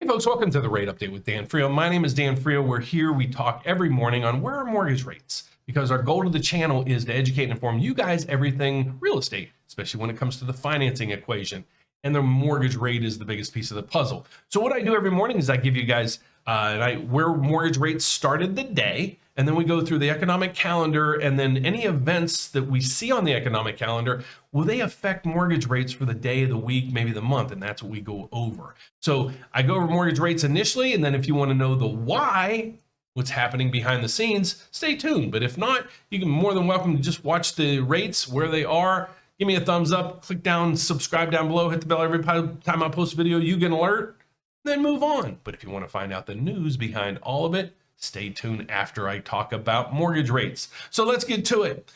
Hey folks, welcome to the Rate Update with Dan Frio. My name is Dan Frio. We're here, we talk every morning on where are mortgage rates, because our goal to the channel is to educate and inform you guys everything real estate, especially when it comes to the financing equation. And the mortgage rate is the biggest piece of the puzzle. So what I do every morning is I give you guys where mortgage rates started the day, and then we go through the economic calendar, and then any events that we see on the economic calendar, will they affect mortgage rates for the day, the week, maybe the month? And that's what we go over. So I go over mortgage rates initially, and then if you want to know the why, what's happening behind the scenes, stay tuned. But if not, you can more than welcome to just watch the rates where they are. Give me a thumbs up, click down, subscribe down below, hit the bell every time I post a video, you get an alert, then move on. But if you want to find out the news behind all of it, stay tuned after I talk about mortgage rates. So let's get to it.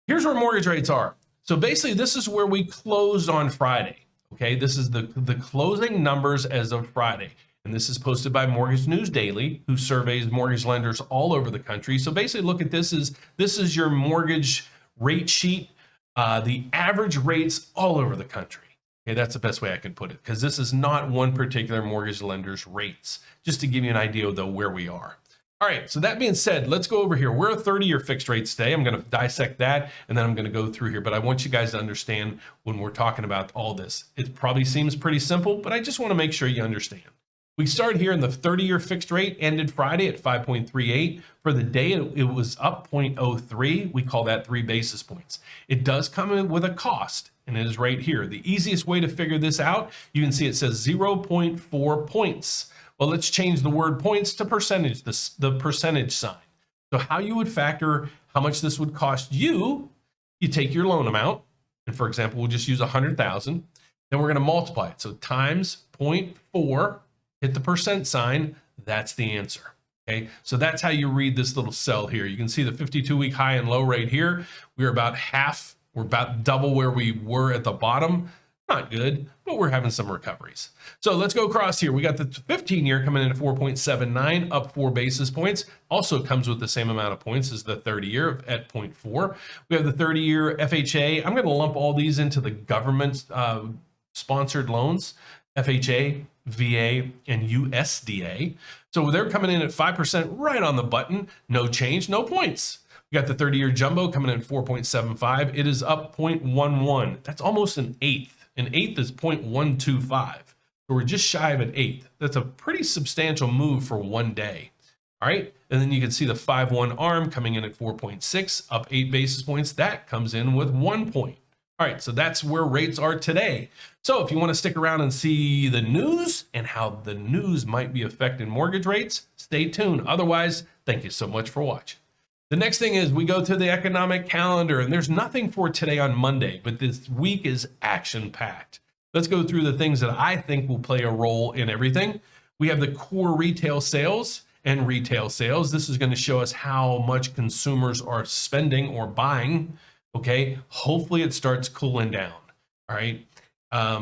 Here's where mortgage rates are. So basically, this is where we closed on Friday. Okay, this is the closing numbers as of Friday. And this is posted by Mortgage News Daily, who surveys mortgage lenders all over the country. So basically, look at this is your mortgage rate sheet, the average rates all over the country. Okay, that's the best way I can put it, because this is not one particular mortgage lender's rates, just to give you an idea of where we are. All right, so that being said, let's go over here. We're a 30-year fixed rate today. I'm going to dissect that, and then I'm going to go through here. But I want you guys to understand when we're talking about all this. It probably seems pretty simple, but I just want to make sure you understand. We start here in the 30-year fixed rate, ended Friday at 5.38. For the day, it was up 0.03. We call that 3 basis points. It does come in with a cost, and it is right here. The easiest way to figure this out, you can see it says 0.4 points. Well, let's change the word points to percentage, the percentage sign. So how you would factor how much this would cost you, you take your loan amount, and for example, we'll just use 100,000. Then we're going to multiply it. So times 0.4, hit the percent sign, that's the answer. Okay, so that's how you read this little cell here. You can see the 52-week high and low right here. We're about half, we're about double where we were at the bottom. Not good, but we're having some recoveries. So let's go across here. We got the 15-year coming in at 4.79, up 4 basis points. Also comes with the same amount of points as the 30-year at 0.4. We have the 30-year FHA. I'm going to lump all these into the government sponsored loans, FHA, VA, and USDA. So they're coming in at 5% right on the button. No change, no points. We got the 30-year jumbo coming in at 4.75. It is up 0.11. That's almost an eighth. An eighth is 0.125. So we're just shy of an eighth. That's a pretty substantial move for one day. All right. And then you can see the 5/1 ARM coming in at 4.6, up 8 basis points. That comes in with 1 point. All right. So that's where rates are today. So if you want to stick around and see the news and how the news might be affecting mortgage rates, stay tuned. Otherwise, thank you so much for watching. The next thing is we go to the economic calendar, and there's nothing for today on Monday, but this week is action-packed. Let's go through the things that I think will play a role in everything. We have the core retail sales and retail sales. This is going to show us how much consumers are spending or buying. Okay, hopefully it starts cooling down. All right.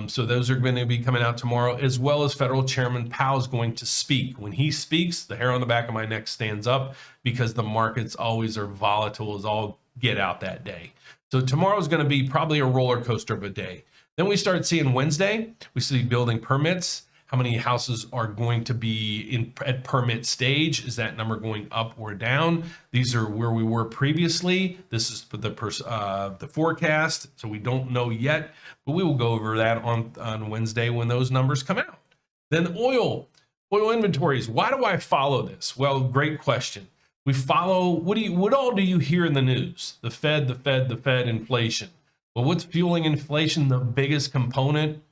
So those are going to be coming out tomorrow, as well as Federal Chairman Powell is going to speak. When he speaks, the hair on the back of my neck stands up, because the markets always are volatile as all get out that day. So tomorrow is going to be probably a roller coaster of a day. Then we start seeing Wednesday, we see building permits. How many houses are going to be at permit stage? Is that number going up or down? These are where we were previously. This is for the forecast, so we don't know yet, but we will go over that on Wednesday when those numbers come out. Then oil inventories. Why do I follow this? Well, great question. We follow, what all do you hear in the news? The Fed, inflation. Well, what's fueling inflation? The biggest component,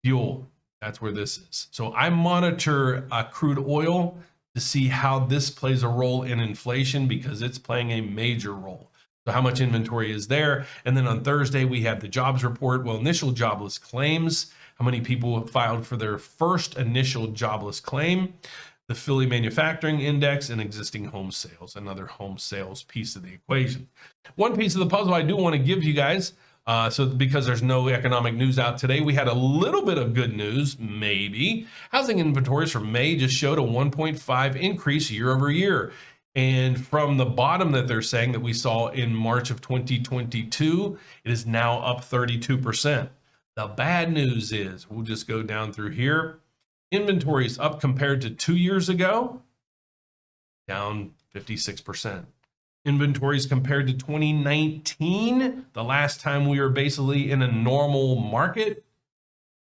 fuel. That's where this is. So I monitor crude oil to see how this plays a role in inflation, because it's playing a major role. So how much inventory is there? And then on Thursday, we have the jobs report. Well, initial jobless claims, how many people filed for their first initial jobless claim, the Philly manufacturing index, and existing home sales, another home sales piece of the equation. One piece of the puzzle I do want to give you guys, so because there's no economic news out today, we had a little bit of good news, maybe. Housing inventories for May just showed a 1.5 increase year over year. And from the bottom that they're saying that we saw in March of 2022, it is now up 32%. The bad news is, we'll just go down through here. Inventories up compared to 2 years ago, down 56%. Inventories compared to 2019, the last time we were basically in a normal market,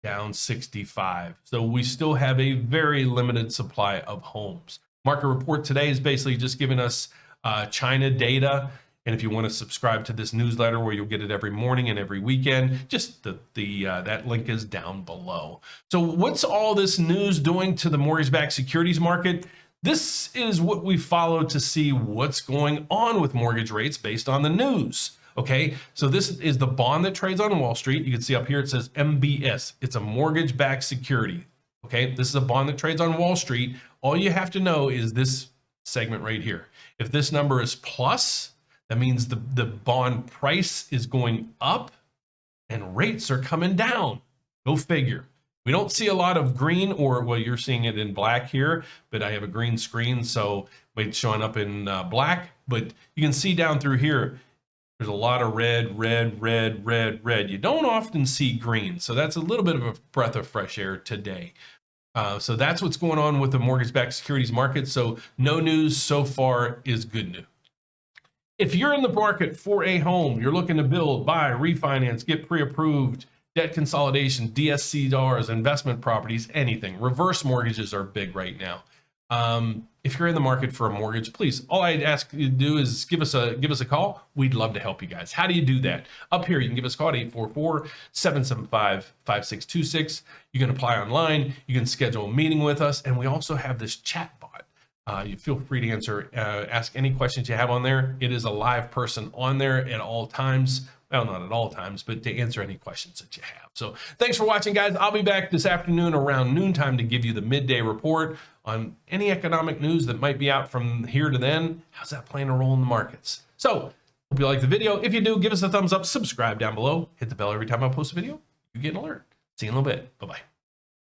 down 65. So we still have a very limited supply of homes. Market report today is basically just giving us China data. And if you want to subscribe to this newsletter where you'll get it every morning and every weekend, just that link is down below. So what's all this news doing to the mortgage-backed securities market? This is what we follow to see what's going on with mortgage rates based on the news. Okay, so this is the bond that trades on Wall Street. You can see up here it says MBS. It's a mortgage-backed security. Okay, this is a bond that trades on Wall Street. All you have to know is this segment right here. If this number is plus, that means the bond price is going up and rates are coming down. Go figure. We don't see a lot of green, or well, you're seeing it in black here, but I have a green screen, so it's showing up in black. But you can see down through here, there's a lot of red, red, red, red, red. You don't often see green, so that's a little bit of a breath of fresh air today. So that's what's going on with the mortgage-backed securities market. So no news so far is good news. If you're in the market for a home, you're looking to build, buy, refinance, get pre-approved, debt consolidation, DSCRs, investment properties, anything. Reverse mortgages are big right now. If you're in the market for a mortgage, please, all I'd ask you to do is give us a call. We'd love to help you guys. How do you do that? Up here, you can give us a call at 844-775-5626. You can apply online. You can schedule a meeting with us. And we also have this chat bot. You feel free to ask any questions you have on there. It is a live person on there at all times. Well, not at all times, but to answer any questions that you have. So thanks for watching, guys. I'll be back this afternoon around noontime to give you the midday report on any economic news that might be out from here to then. How's that playing a role in the markets? So hope you like the video. If you do, give us a thumbs up, subscribe down below, hit the bell every time I post a video. You get an alert. See you in a little bit. Bye-bye.